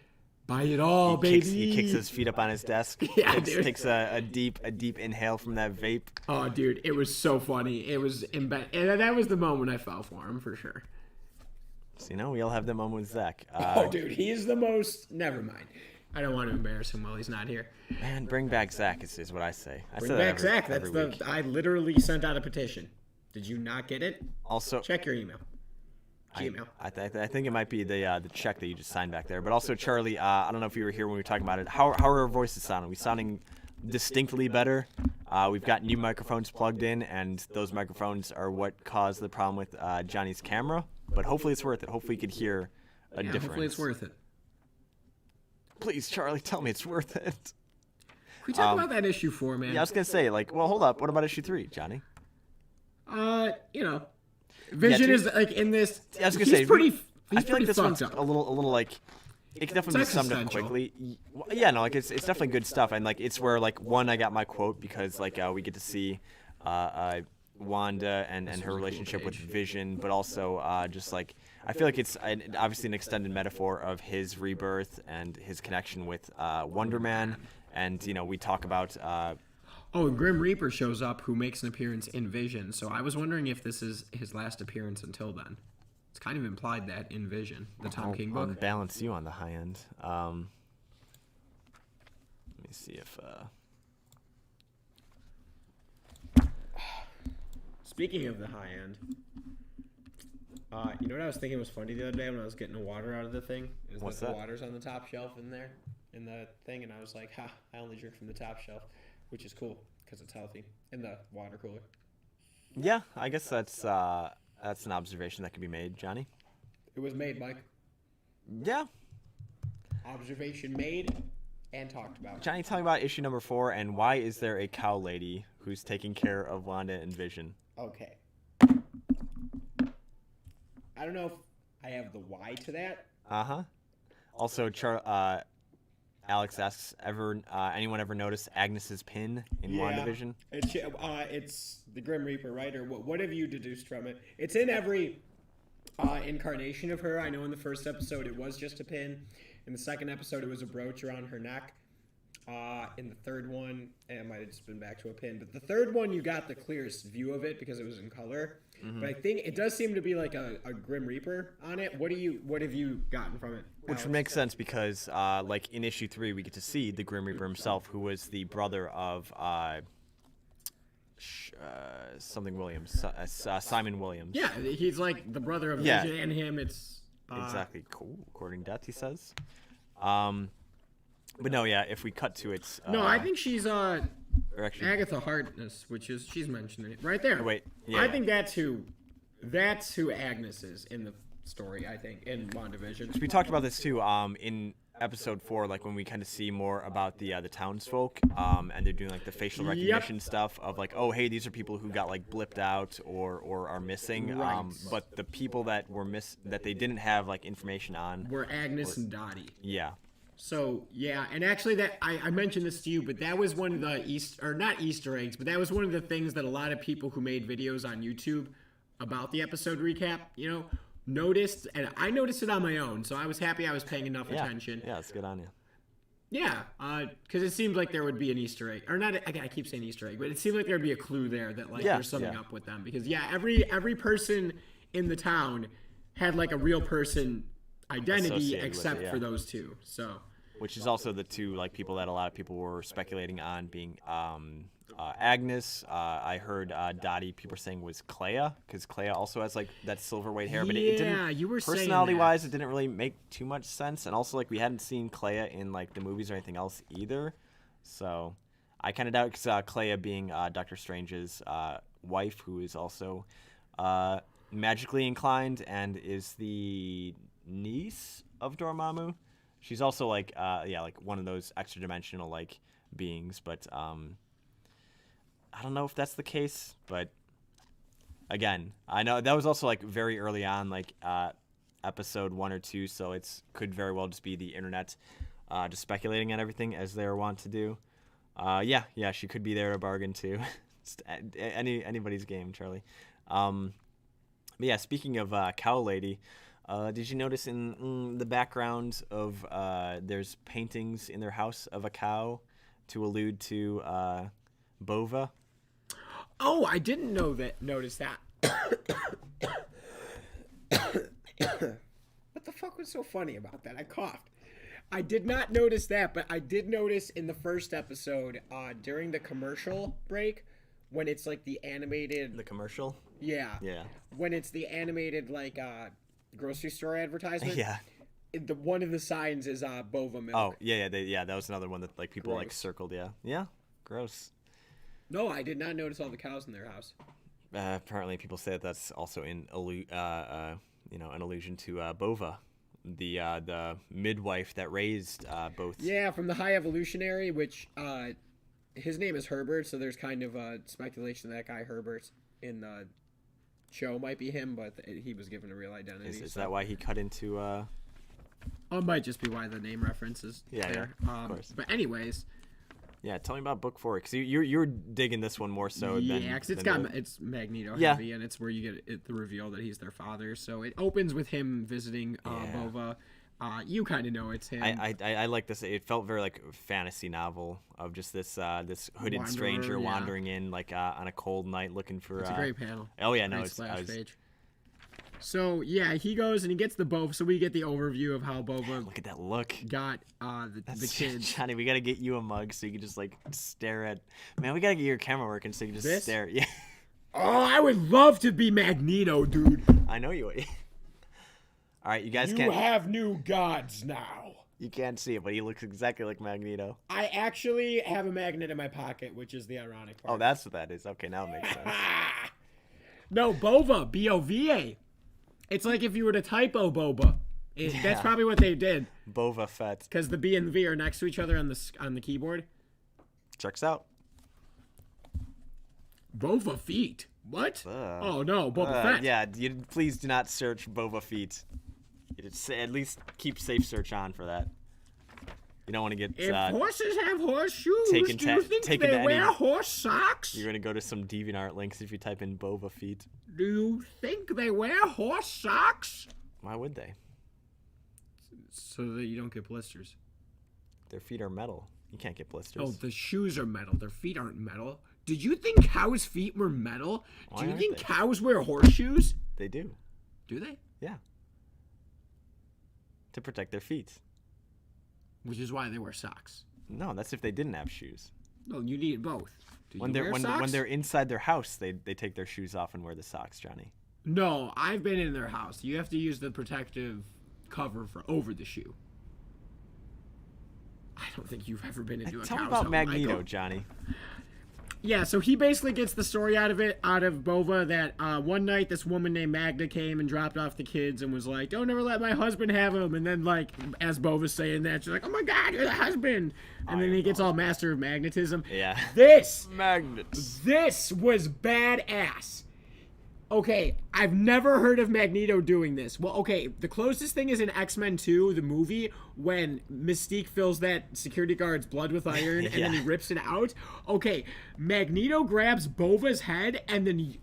Buy it all, baby. He kicks his feet up on his desk. Yeah, dude. Takes a deep inhale from that vape. Oh, dude, it was so funny. It was and that was the moment I fell for him for sure. So, we all have that moment with Zach. Oh, dude, he's the most. Never mind. I don't want to embarrass him while he's not here. Man, bring back Zach is what I say. Bring back Zach. That's week. I literally sent out a petition. Did you not get it? Also, check your email. Gmail. I think it might be the check that you just signed back there. But also, Charlie, I don't know if you were here when we were talking about it. How are our voices sounding? Are we sounding distinctly better? We've got new microphones plugged in, and those microphones are what caused the problem with Johnny's camera. But hopefully it's worth it. Hopefully you could hear a difference. Hopefully it's worth it. Please, Charlie, tell me it's worth it. Can we talk about that issue 4, man? Yeah, I was going to say, well, hold up. What about issue 3, Johnny? Vision is like in this. I was gonna say, I feel like this one's up. a little like it can definitely be summed up quickly. Yeah, no, it's definitely good stuff, and it's where one I got my quote because we get to see Wanda and her relationship with Vision, but also just I feel like it's obviously an extended metaphor of his rebirth and his connection with Wonder Man, and we talk about. Oh, and Grim Reaper shows up, who makes an appearance in Vision. So I was wondering if this is his last appearance until then. It's kind of implied that in Vision, the Tom King book. I'll balance you on the high end. Let me see if... Speaking of the high end, you know what I was thinking was funny the other day when I was getting the water out of the thing? What's that? The water's on the top shelf in there, in the thing, and I was like, I only drink from the top shelf. Which is cool because it's healthy in the water cooler. Yeah, I guess that's an observation that could be made, Johnny. It was made, Mike. Yeah. Observation made and talked about. Johnny, tell me about issue number 4 and why is there a cow lady who's taking care of Wanda and Vision? Okay. I don't know if I have the why to that. Uh-huh. Also, Alex asks, anyone ever notice Agnes's pin in WandaVision? It's the Grim Reaper, right? Or what have you deduced from it? It's in every incarnation of her. I know in the first episode it was just a pin. In the second episode it was a brooch around her neck. In the third one, it might have just been back to a pin. But the third one, you got the clearest view of it because it was in color. Mm-hmm. But I think it does seem to be like a Grim Reaper on it. What have you gotten from it, Which would make sense because, in issue 3, we get to see the Grim Reaper himself, who was the brother of something Williams, Simon Williams. Yeah, he's like the brother of Vision and him. It's exactly cool, according to that, he says. But no, if we cut to its... no, I think she's Agatha Harkness, she's mentioned it right there. Wait, I think that's who Agnes is in the story, I think, in WandaVision. So we talked about this too in episode 4, when we kind of see more about the townsfolk, and they're doing the facial recognition stuff of oh, hey, these are people who got blipped out or are missing. Right. But the people that were that they didn't have information on were Agnes and Dottie. Yeah. So, and actually that I mentioned this to you, but that was one of the not Easter eggs, but that was one of the things that a lot of people who made videos on YouTube about the episode recap, noticed, and I noticed it on my own, so I was happy I was paying enough attention. Yeah, it's good on you. Yeah, because it seemed like there would be an Easter egg, or not. I keep saying Easter egg, but it seemed like there would be a clue there that there's something up with them. Because every person in the town had a real person identity except for those two. So. Which is also the two people that a lot of people were speculating on being Agnes. I heard Dottie people were saying was Clea because Clea also has that silver white hair, but it didn't. You were personality-wise, it didn't really make too much sense, and also we hadn't seen Clea in the movies or anything else either. So I kind of doubt because Clea being Doctor Strange's wife, who is also magically inclined and is the niece of Dormammu. She's also one of those extra dimensional beings, but I don't know if that's the case. But again, I know that was also very early on, episode 1 or 2, so it's could very well just be the internet just speculating on everything as they want to do. She could be there at a bargain too. Just anybody's game, Charlie. But speaking of Cow Lady. Did you notice in the background of there's paintings in their house of a cow to allude to Bova? Oh, I didn't notice that. What the fuck was so funny about that? I coughed. I did not notice that, but I did notice in the first episode, during the commercial break, when it's like the animated... The commercial? Yeah. Yeah. When it's the animated, like, grocery store advertisement. Yeah. One of the signs is Bova milk. Oh, yeah, that was another one that like people like Gross. circled, yeah. Yeah. Gross. No, I did not notice all the cows in their house. Apparently people say that's also an allusion to Bova, the midwife that raised both. Yeah, from the High Evolutionary, which his name is Herbert, so there's kind of speculation that guy Herbert in the show might be him, but he was given a real identity. Is that why he cut into Oh, it might just be why the name reference is there. Of course. But anyways. Yeah, tell me about book 4, because you're digging this one more so than... Yeah, because it's Magneto heavy, and it's where you get the reveal that he's their father. So it opens with him visiting Bova. You kind of know it's him. I like this. It felt very like fantasy novel of just this hooded stranger wandering in like on a cold night looking for... It's a great panel. Oh, yeah, no, great it's... splash page. So, yeah, he goes and he gets the Bova. So we get the overview of how Bova... Look at that look. Got the kids. Johnny, we got to get you a mug so you can just, like, stare at... Man, we got to get your camera working so you can just stare. Yeah. Oh, I would love to be Magneto, dude. I know you would. All right, you guys You have new gods now. You can't see it, but he looks exactly like Magneto. I actually have a magnet in my pocket, which is the ironic part. Oh, that's what that is. Okay, now it makes sense. No, Bova. B-O-V-A. It's like if you were to typo Boba. That's probably what they did. Bova Fett. Because the B and the V are next to each other on the keyboard. Checks out. Bova Feet. What? Oh no, Boba Fett. Yeah, please do not search Bova Feet. At least keep safe search on for that. You don't want to get... If horses have horseshoes, do you think they wear horse socks? You're going to go to some DeviantArt links if you type in Bova Feet. Do you think they wear horse socks? Why would they? So that you don't get blisters. Their feet are metal. You can't get blisters. Oh, the shoes are metal. Their feet aren't metal. Did you think cows' feet were metal? Why Do you aren't think they? cows wear horseshoes? They do. Do they? Yeah. To protect their feet. Which is why they wear socks. No, that's if they didn't have shoes. No, you need both. When they're inside their house, they take their shoes off and wear the socks, Johnny. No, I've been in their house. You have to use the protective cover for over the shoe. I don't think you've ever been into a Tell me cow's about home, Magneto, Michael. Johnny. Yeah, so he basically gets the story out of Bova that one night this woman named Magda came and dropped off the kids and was like, "Don't ever let my husband have them." And then, like, as Bova's saying that, she's like, "Oh my God, you're the husband!" And then he gets all master of magnetism. Yeah. This Magnets. was badass. Okay, I've never heard of Magneto doing this. Well, okay, the closest thing is in X-Men 2, the movie, when Mystique fills that security guard's blood with iron and then he rips it out. Okay, Magneto grabs Bova's head and then,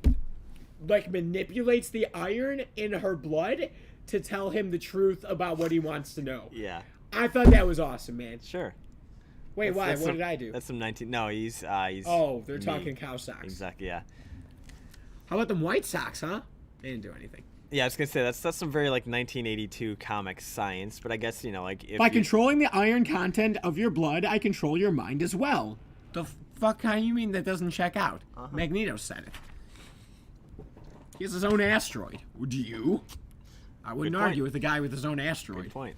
like, manipulates the iron in her blood to tell him the truth about what he wants to know. Yeah. I thought that was awesome, man. Sure. Wait, why? What did I do? That's some 19... No, he's... Oh, they're talking cow socks. Exactly, yeah. How about them White Sox, huh? They didn't do anything. Yeah, I was gonna say that's some very like 1982 comic science, but I guess like if by controlling the iron content of your blood, I control your mind as well. The fuck? How you mean that doesn't check out? Magneto said it. He has his own asteroid. Do you? I wouldn't argue with the guy with his own asteroid. Good point.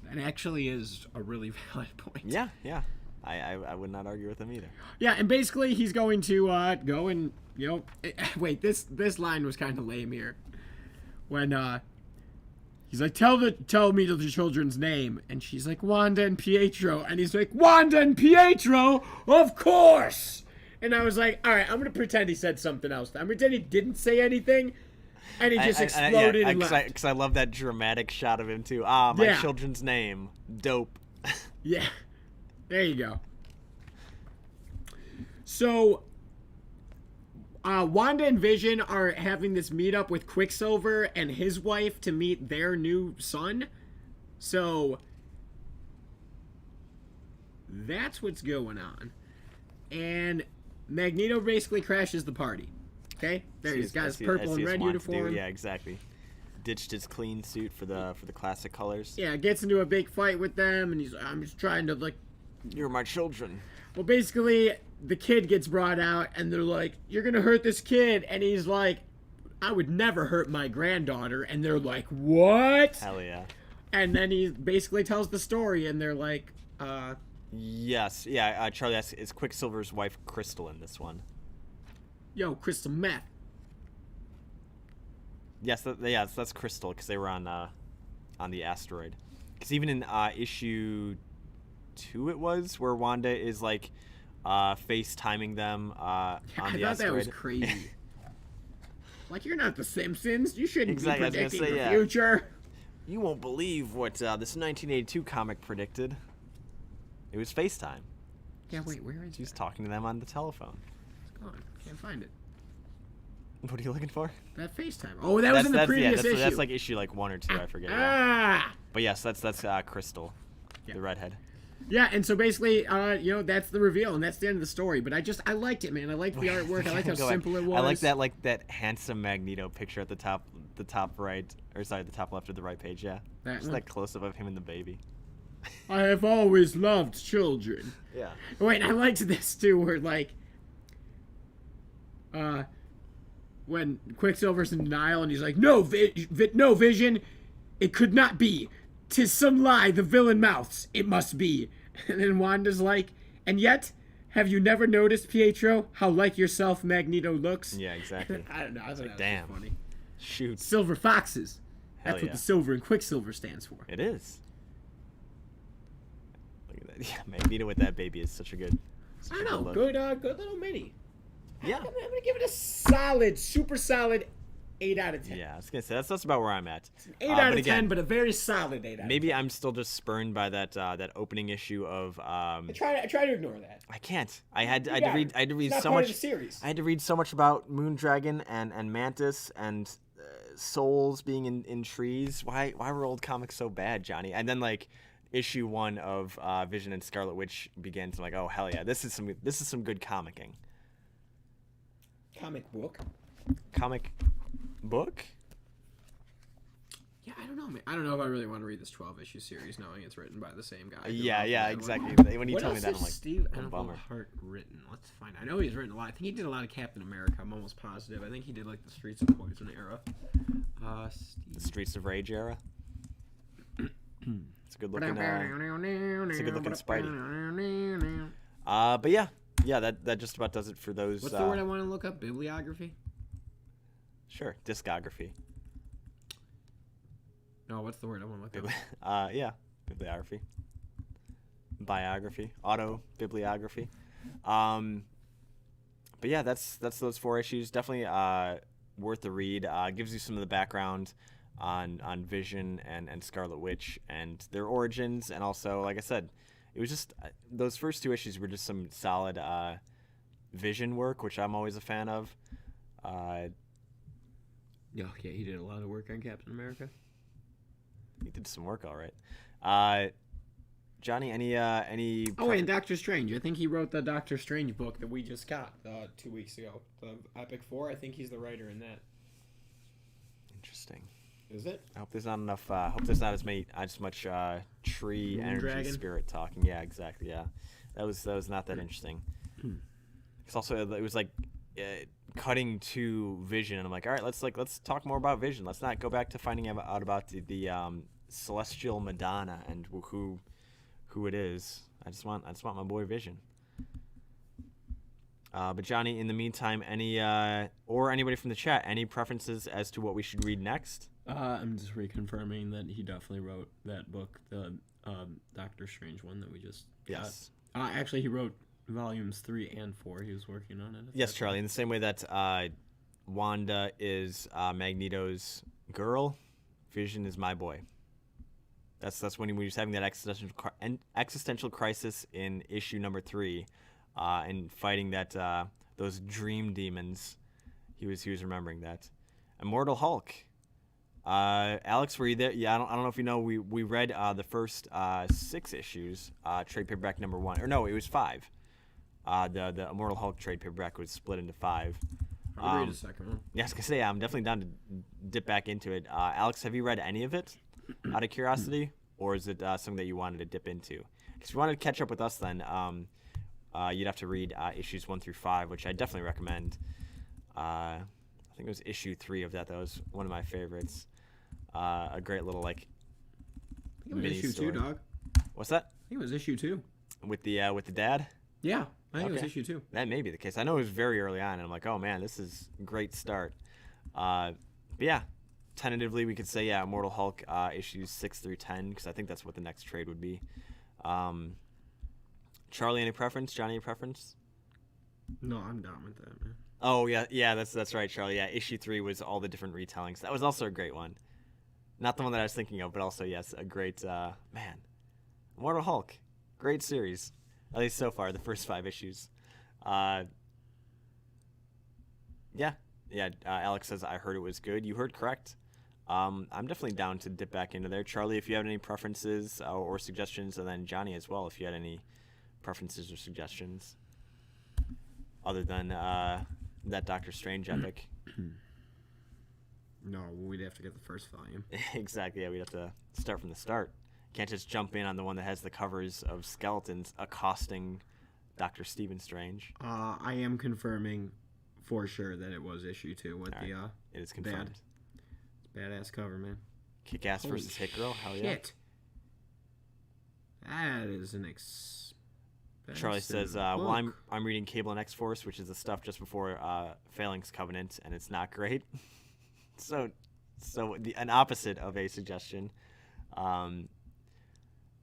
That actually is a really valid point. Yeah. I would not argue with him either. Yeah, and basically he's going to go and wait. This line was kind of lame here. When he's like, tell me the children's name, and she's like, Wanda and Pietro, and he's like, Wanda and Pietro, of course. And I was like, all right, I'm gonna pretend he said something else. I'm gonna pretend he didn't say anything, and he just exploded and left. Because I love that dramatic shot of him too. My children's name, dope. Yeah, there you go. So, Wanda and Vision are having this meetup with Quicksilver and his wife to meet their new son. So that's what's going on. And Magneto basically crashes the party. Okay? There he's got his purple and red uniform. Yeah, exactly. Ditched his clean suit for the classic colors. Yeah, gets into a big fight with them, and I'm just trying to, like... You're my children. Well, basically, the kid gets brought out, and they're like, you're gonna hurt this kid. And he's like, I would never hurt my granddaughter. And they're like, what? Hell yeah. And then he basically tells the story, and they're like, Yes, yeah, Charlie, is Quicksilver's wife Crystal in this one? yo, crystal meth. Yes, that's Crystal, because they were on the asteroid. Because even in issue 2 it was, where Wanda is, like, FaceTiming them on the asteroid. I thought that was crazy. Like, you're not the Simpsons. You shouldn't be predicting the yeah. future. You won't believe what this 1982 comic predicted. It was FaceTime. Yeah, wait, where is She's talking to them on the telephone. It's gone. Can't find it. What are you looking for? That FaceTime. Oh, that was in the previous issue. That's like issue like 1 or 2, I forget. Ah! But yes, that's Crystal, the redhead. Yeah, and so basically, that's the reveal, and that's the end of the story. But I liked it, man. I liked the artwork. I liked how simple it was. I like that handsome Magneto picture at the top right, or sorry, the top left of the right page. Yeah, just that close up of him and the baby. I have always loved children. Yeah. Wait, I liked this too, where like, when Quicksilver's in denial and he's like, "No, no Vision, it could not be. 'Tis some lie the villain mouths. It must be." And then Wanda's like, "And yet, have you never noticed, Pietro, how like yourself Magneto looks?" Yeah, exactly. I don't know. I thought that was damn. funny. Shoot. Silver foxes. That's Hell what the silver in Quicksilver stands for. It is. Look at that. Yeah, Magneto with that baby is such a good. I know. Good little mini. Yeah. I'm gonna give it a solid, super solid 8 out of 10. Yeah, I was gonna say that's about where I'm at. It's an 8 out of 10, but a very solid 8 out of 10. Maybe I'm still just spurned by that opening issue of. I try to ignore that. I can't. I had to read it's so not part much. of the series. I had to read so much about Moondragon and Mantis and souls being in trees. Why were old comics so bad, Johnny? And then like issue 1 of Vision and Scarlet Witch begins. I'm like, oh hell yeah, this is some good comicking. Comic book. Comic book? Yeah, I don't know, man. I don't know if I really want to read this 12-issue series knowing it's written by the same guy. Yeah, exactly. When you told me that, I'm like, Steve bummer. Hart written? Let's find. I know he's written a lot. I think he did a lot of Captain America. I'm almost positive. I think he did like the Streets of Poison era. The Streets of Rage era. It's a good looking. It's a good looking Spidey. But yeah, that just about does it for those. What's the word I want to look up? Bibliography. Sure, discography. No, what's the word I want to look up? Yeah, bibliography. Biography, autobibliography. But yeah, that's those 4 issues. Definitely worth the read. Gives you some of the background on Vision and Scarlet Witch and their origins, and also, like I said, it was just those first 2 issues were just some solid Vision work, which I'm always a fan of. Yeah, he did a lot of work on Captain America. He did some work, all right. Johnny, any? Oh, and Doctor Strange. I think he wrote the Doctor Strange book that we just got 2 weeks ago. The Epic 4. I think he's the writer in that. Interesting. Is it? I hope there's not enough. Hope there's not as much tree Moon energy Dragon? spirit talking. Yeah, exactly. Yeah, that was not that interesting. It's also it was like cutting to Vision, and I'm like, all right, let's talk more about Vision. Let's not go back to finding out about the celestial Madonna and who it is. I just want my boy Vision. But Johnny, in the meantime, any or anybody from the chat, any preferences as to what we should read next? I'm just reconfirming that he definitely wrote that book, the Doctor Strange one that we just Yes. got. Actually, he wrote volumes 3 and 4. He was working on it. Yes, Charlie. In the same way that Wanda is Magneto's girl, Vision is my boy. That's when he was having that existential crisis in issue number 3, and fighting those dream demons He was remembering that. Immortal Hulk. Alex, were you there? Yeah, I don't know if you know. We read the first 6 issues, trade paperback number 1, or no, it was 5. The Immortal Hulk trade paperback was split into 5. I'll read the second one. Yeah, I was gonna say I'm definitely down to dip back into it. Alex, have you read any of it, out of curiosity, or is it something that you wanted to dip into? Because if you wanted to catch up with us, then you'd have to read issues 1 through 5, which I definitely recommend. I think it was issue 3 of that. That was one of my favorites. A great little I think it was mini issue story. 2, dog. What's that? I think it was issue 2. With the dad? Yeah, I think it was Okay. issue 2. That may be the case. I know it was very early on, and I'm like, oh man, this is a great start. But yeah, tentatively we could say Immortal Hulk issues 6 through 10, because I think that's what the next trade would be. Charlie, any preference? Johnny, any preference? No, I'm down with that, man. Oh yeah, that's right, Charlie. Yeah, issue 3 was all the different retellings. That was also a great one. Not the one that I was thinking of, but also yes, a great man. Immortal Hulk, great series. At least so far, the first 5 issues. Alex says I heard it was good. You heard correct. I'm definitely down to dip back into there. Charlie, if you have any preferences or suggestions, and then Johnny as well, if you had any preferences or suggestions, other than that Doctor Strange epic. No, we'd have to get the first volume. Exactly. Yeah, we'd have to start from the start. Can't just jump in on the one that has the covers of skeletons accosting Dr. Stephen Strange. I am confirming for sure that it was issue 2 with Right. It is confirmed. badass cover, man. Kick-Ass Holy versus Hit Girl. Hell yeah. Shit. That is an expensive Charlie says, book. well, I'm reading Cable and X-Force, which is the stuff just before Phalanx Covenant, and it's not great. so an opposite of a suggestion.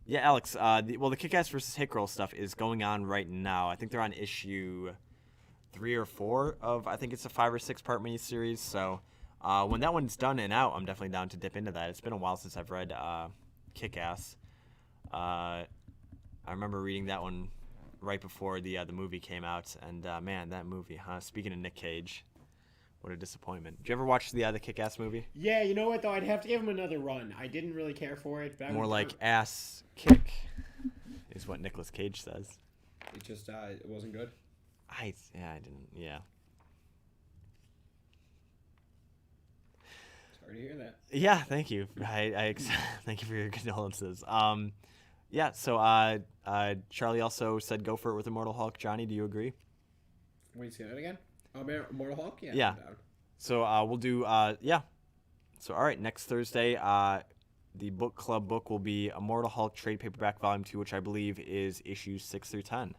Yeah, Alex, the Kick-Ass versus Hit Girl stuff is going on right now. I think they're on issue 3 or 4 of, I think it's a 5 or 6 part miniseries. So when that one's done and out, I'm definitely down to dip into that. It's been a while since I've read Kick-Ass. I remember reading that one right before the movie came out, and man, that movie, huh? Speaking of Nick Cage, what a disappointment. Did you ever watch the Kick-Ass movie? Yeah, you know what, though? I'd have to give him another run. I didn't really care for it. But More like ass kick, is what Nicolas Cage says. It just, it wasn't good. I didn't, yeah. Sorry to hear that. Yeah, thank you. Thank you for your condolences. Yeah, so Charlie also said go for it with Immortal Hulk. Johnny, do you agree? Wait, say that again? Immortal Hulk? Yeah. Yeah. I'm down. So we'll do, So, all right, next Thursday, the book club book will be Immortal Hulk Trade Paperback Volume 2, which I believe is issues 6 through 10.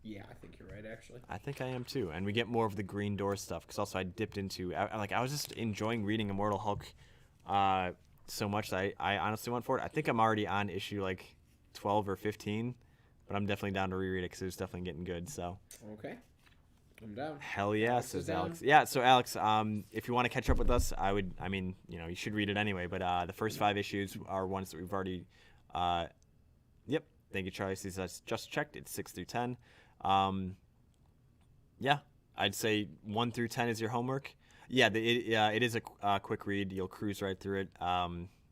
Yeah, I think you're right, actually. I think I am too. And we get more of the Green Door stuff, because also I dipped into, I was just enjoying reading Immortal Hulk so much that I honestly went for it. I think I'm already on issue 12 or 15, but I'm definitely down to reread it because it was definitely getting good. So Okay. I'm down. hell yeah, Alex says is down. Alex. Yeah, so Alex, if you want to catch up with us, you should read it anyway, but the first 5 issues are ones that we've already, yep, thank you, Charlie. Says I just checked, it's 6 through 10. Yeah, I'd say 1 through 10 is your homework. Yeah, it is a quick read. You'll cruise right through it,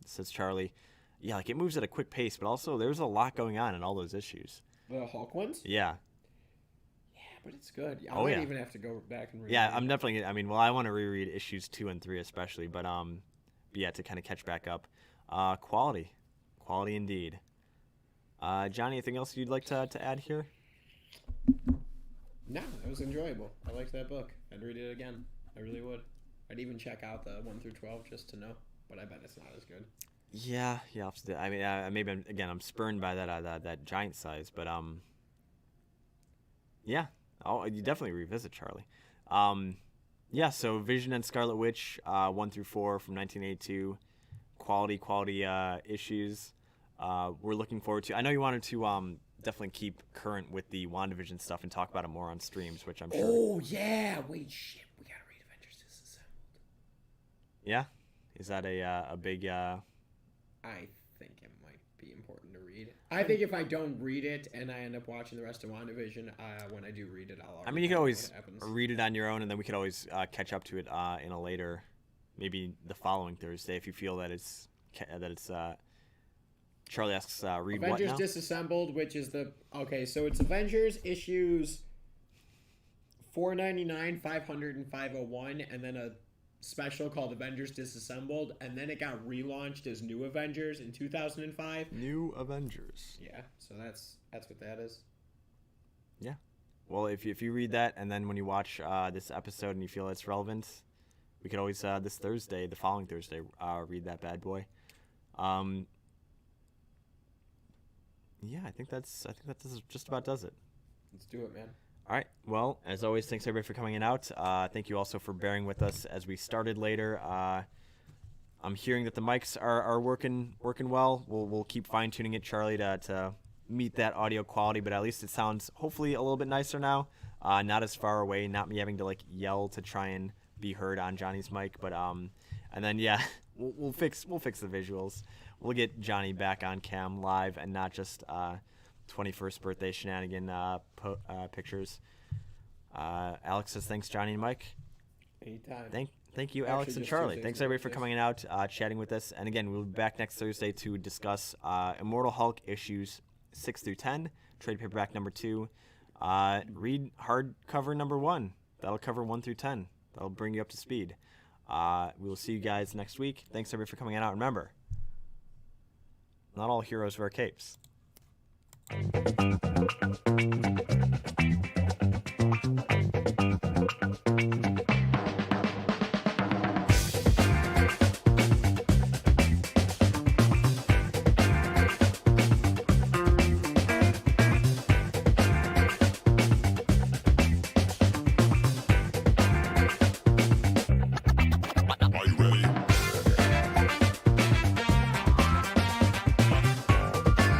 says Charlie. Yeah, it moves at a quick pace, but also there's a lot going on in all those issues. The Hulk ones? Yeah. Yeah, but it's good. I Oh, might yeah. even have to go back and read Yeah, it. I'm definitely. I want to reread issues 2 and 3 especially, but yeah, to kind of catch back up. Quality indeed. Johnny, anything else you'd like to add here? No, it was enjoyable. I liked that book. I'd read it again. I really would. I'd even check out the 1 through 12 just to know, but I bet it's not as good. Yeah. Maybe I'm spurned by that giant size, but yeah, you definitely revisit Charlie. Yeah. So Vision and Scarlet Witch, 1 through 4 from 1982, quality issues. We're looking forward to. I know you wanted to definitely keep current with the WandaVision stuff and talk about it more on streams, which I'm sure. Oh, yeah. Wait, shit. We gotta read Avengers Disassembled. Yeah. Is that a big? I think it might be important to read. I think if I don't read it and I end up watching the rest of WandaVision, when I do read it, I'll. I mean, you can always read it on your own, and then we could always catch up to it in a later, maybe the following Thursday, if you feel that it's Charlie asks, read Avengers what now? Disassembled, which is so it's Avengers issues 499, 500, and 501, and then a special called Avengers Disassembled, and then it got relaunched as New Avengers in 2005. New Avengers. Yeah, so that's what that is. Yeah. Well, if you read that, and then when you watch this episode and you feel it's relevant, we could always this Thursday, the following Thursday, read that bad boy. Yeah, I think that just about does it. Let's do it, man. All right. Well, as always, thanks everybody for coming in out. Thank you also for bearing with us as we started later. I'm hearing that the mics are working well. We'll keep fine tuning it, Charlie, to meet that audio quality, but at least it sounds hopefully a little bit nicer now. Not as far away, not me having to like yell to try and be heard on Johnny's mic, but and then yeah, we'll fix the visuals. We'll get Johnny back on cam live and not just 21st birthday shenanigan pictures. Alex says thanks, Johnny and Mike. Anytime. Thank you, Alex and Charlie. Thanks everybody for coming out, chatting with us. And again, we'll be back next Thursday to discuss Immortal Hulk issues 6 through 10, trade paperback number 2. Read hardcover number 1. That'll cover 1 through 10. That'll bring you up to speed. We will see you guys next week. Thanks everybody for coming out. Remember, not all heroes wear capes.